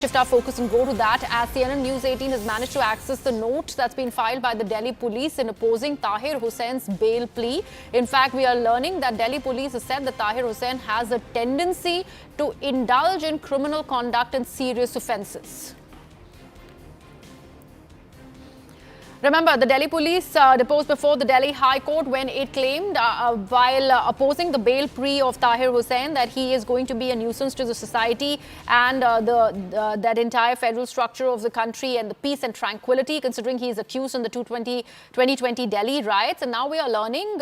Shift our focus and go to that as CNN News 18 has managed to access the note that's been filed by the Delhi police in opposing Tahir Hussein's bail plea. In fact, we are learning that Delhi police has said that Tahir Hussain has a tendency to indulge in criminal conduct and serious offences. Remember, the Delhi police deposed before the Delhi High Court when it claimed, while opposing the bail plea of Tahir Hussain, that he is going to be a nuisance to the society and that entire federal structure of the country and the peace and tranquility, considering he is accused in the 2020 Delhi riots. And now we are learning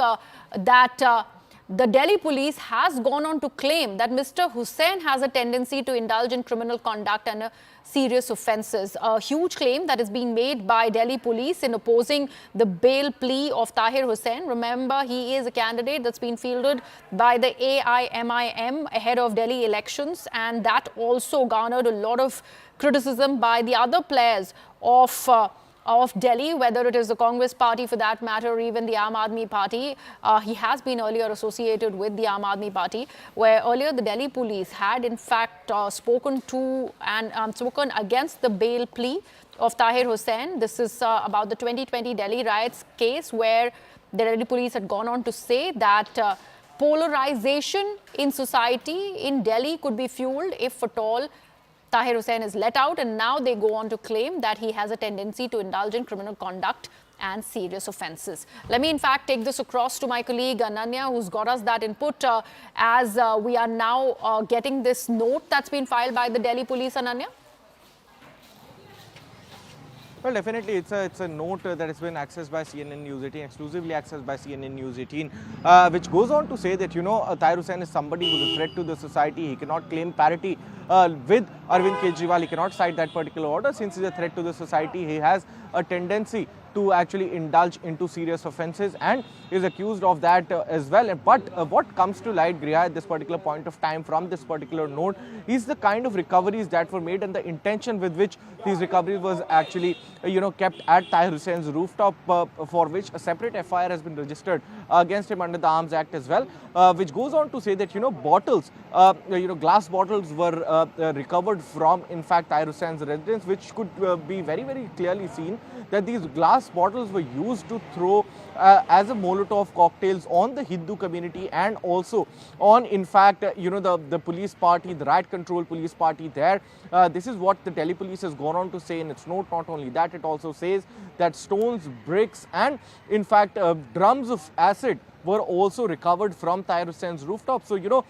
that the Delhi police has gone on to claim that Mr. Hussain has a tendency to indulge in criminal conduct and serious offences. A huge claim that is being made by Delhi police in opposing the bail plea of Tahir Hussain. Remember, he is a candidate that's been fielded by the AIMIM ahead of Delhi elections, and that also garnered a lot of criticism by the other players of Delhi, whether it is the Congress party for that matter or even the Aam Aadmi party. He has been earlier associated with the Aam Aadmi party, where earlier the Delhi police had in fact spoken against the bail plea of Tahir Hussain. This is about the 2020 Delhi riots case, where the Delhi police had gone on to say that polarization in society in Delhi could be fueled if at all Tahir Hussain is let out, and now they go on to claim that he has a tendency to indulge in criminal conduct and serious offences. Let me in fact take this across to my colleague Ananya, who's got us that input as we are now getting this note that's been filed by the Delhi police. Ananya? Well, definitely, it's a note that has been accessed by CNN News 18, exclusively accessed by CNN News 18, which goes on to say that, Tahir Hussain is somebody who's a threat to the society. He cannot claim parity with Arvind Kejriwal. He cannot cite that particular order. Since he's a threat to the society, he has a tendency to actually indulge into serious offences and is accused of that as well. But what comes to light, Griha, at this particular point of time from this particular note is the kind of recoveries that were made and the intention with which these recoveries was actually, kept at Tahir Hussain's rooftop, for which a separate FIR has been registered against him under the Arms Act as well, which goes on to say that, bottles, glass bottles were recovered from, in fact, Tahir Hussain's residence, which could be very, very clearly seen that these glass bottles were used to throw as a Molotov cocktails on the Hindu community and also on, in fact, the police party, the riot control police party there. This is what the Delhi police has gone on to say in its note. Not only that, it also says that stones, bricks and, in fact, drums of acid were also recovered from Tahir Hussain's rooftop. So,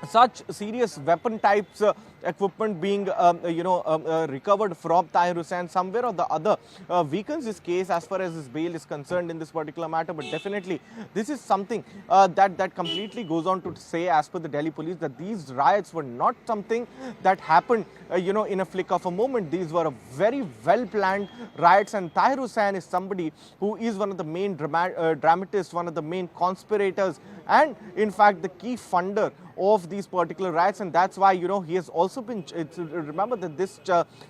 such serious weapon types equipment being recovered from Tahir Hussain somewhere or the other weakens his case as far as his bail is concerned in this particular matter. But definitely this is something that completely goes on to say, as per the Delhi police, that these riots were not something that happened in a flick of a moment. These were a very well planned riots, and Tahir Hussain is somebody who is one of the main dramatists, one of the main conspirators and in fact the key funder of these particular riots, and that's why he has also been, remember that this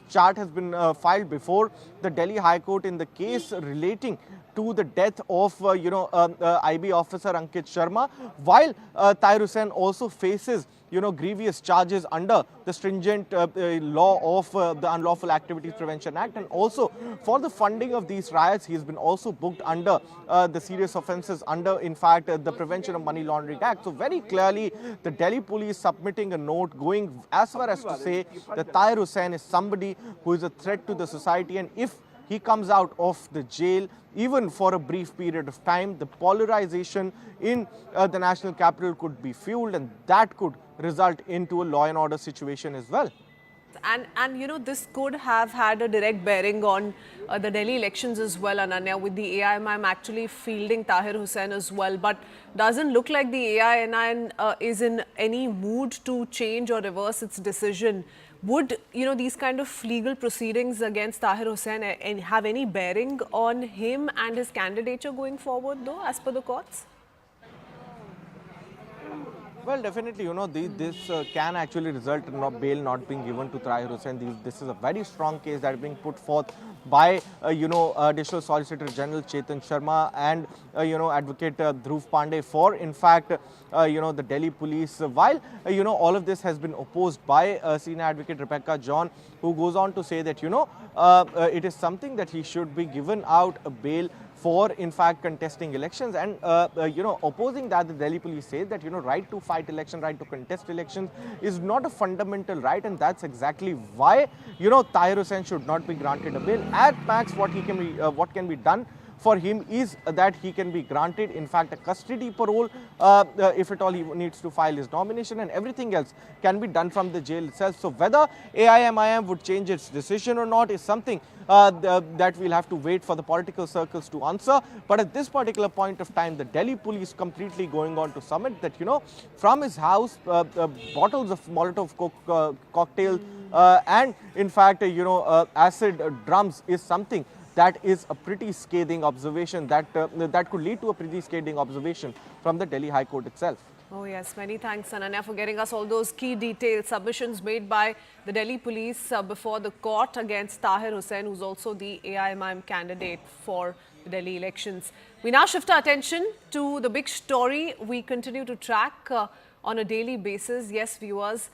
chart has been filed before the Delhi High Court in the case relating to the death of IB officer Ankit Sharma, while Tahir Hussain also faces grievous charges under the stringent law of the Unlawful Activities Prevention Act, and also for the funding of these riots he has been also booked under the serious offences under, in fact, the Prevention of Money Laundering Act. So very clearly the Delhi police submitting a note going as far as to say that Tahir Hussain is somebody who is a threat to the society, and if he comes out of the jail, even for a brief period of time, the polarization in the national capital could be fueled, and that could result into a law and order situation as well. And this could have had a direct bearing on the Delhi elections as well, Ananya, with the AIMIM actually fielding Tahir Hussain as well. But doesn't look like the AIMIM is in any mood to change or reverse its decision. Would these kind of legal proceedings against Tahir Hussain have any bearing on him and his candidature going forward, though, as per the courts? Well, definitely, this can actually result in bail not being given to Tahir Hussain. This is a very strong case that is being put forth by, Additional Solicitor General Chetan Sharma and, Advocate Dhruv Pandey for, in fact, the Delhi police. While, all of this has been opposed by Senior Advocate Rebecca John, who goes on to say that, it is something that he should be given out a bail for, in fact, contesting elections. And, opposing that, the Delhi police say that, right to fight election, right to contest elections is not a fundamental right. And that's exactly why, Tahir Hussain should not be granted a bail. At max, what can be done for him is that he can be granted, in fact, a custody parole if at all he needs to file his nomination, and everything else can be done from the jail itself. So whether AIMIM would change its decision or not is something that we'll have to wait for the political circles to answer. But at this particular point of time, the Delhi police completely going on to submit that, from his house, bottles of Molotov cocktail and, in fact, acid drums is something that is a pretty scathing observation, that could lead to a pretty scathing observation from the Delhi High Court itself. Oh yes, many thanks Ananya for getting us all those key details, submissions made by the Delhi police before the court against Tahir Hussain, who's also the AIMIM candidate for the Delhi elections. We now shift our attention to the big story we continue to track on a daily basis. Yes, viewers,